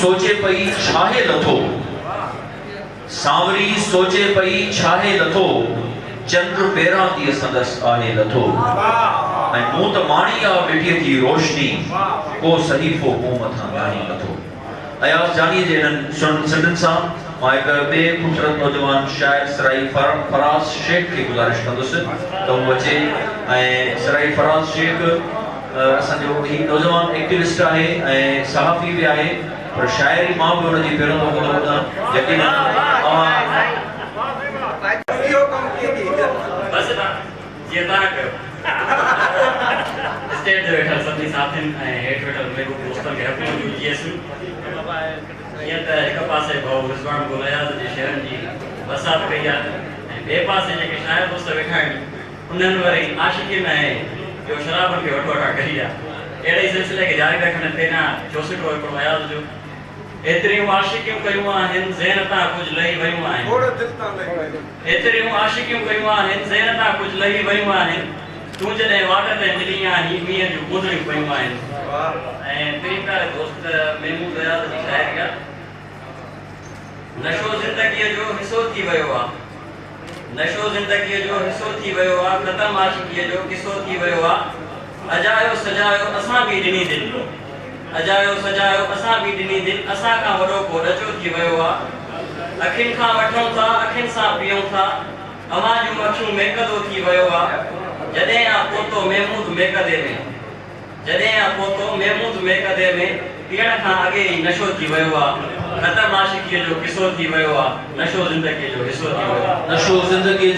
सोचे पई छाहे लथो सांवरी सोचे पई छाहे लथो चंद्र पेरा थी संदस आहे लथो ऐं मूं त माणी आ मिटीअ जी रोशनी को सहीफ़ो मूं मथां ॻाणी लथो। अयाज़ जानी जे सिंधनि सां मां हिकु ॿिए ख़ूबसूरत नौजवान शाइर सराई फराज़ शेख खे गुज़ारिश कंदुसि त हू अचे ऐं सराई फराज़ शेख असांजो ही नौजवान एक्टिविस्ट आहे ऐं सहाफ़ी बि आहे पर शायरी मां बि हुनजी पहिरियों दफ़ो थो ॿुधां यकीनन बस ना ये तव्हां कयो स्टेज ते वेठल सभिनी साथियुनि ऐं हेठि वेठल मेरे दोस्तनि खे हैप्पी न्यू ईयर ईअं त हिकु पासे भाउ रिज़वान गुल अयाज़ जे शहरनि जी बसात कई आहे ऐं ॿिए पासे जेके शाइर दोस्त वेठा आहिनि उन्हनि वरी आशिक़ीन ऐं ॿियो शराबनि खे वठो वठा कई आहे। अहिड़े ई सिलसिले खे जारी रखनि पहिरियां चौसठो हिकिड़ो अयाज़ जो एतिरियूं आशिक़ियूं कयूं आहिनि ज़हन तां कुझु लही वियूं आहिनि एतिरियूं आशिक़ियूं कयूं आहिनि ज़हन तां कुझु लही वियूं आहिनि तूं जॾहिं वाट ते मिली आहीं मींहं जूं बूंदड़ियूं पयूं आहिनि। ऐं ॿिए प्यारे दोस्त महमूद अयाज़ जी शाइरी आहे नशो ज़िंदगीअ जो हिसो थी वियो आहे नशो ज़िंदगीअ जो हिसो थी वियो आहे ख़तम आशिक़ीअ जो किसो थी वियो आहे अजायो सजायो असां बि ॾिनी दिलि अजायो सजायो असां बि ॾिनी दिलि असां खां वॾो को रजो थी वियो आहे अखियुनि खां वठूं था अखियुनि सां पीऊं था अवां जूं अखियूं मेकदो थी वियो आहे जॾहिं आ पोतो महमूद मेकदे में जॾहिं आ पोतो महमूद मेकदे में पीअण खां अॻे ई नशो थी वियो आहे ख़तम आशिक़ीअ जो किसो थी वियो आहे नशो ज़िंदगीअ जो हिसो थी वियो आहे नशो ज़िंदगीअ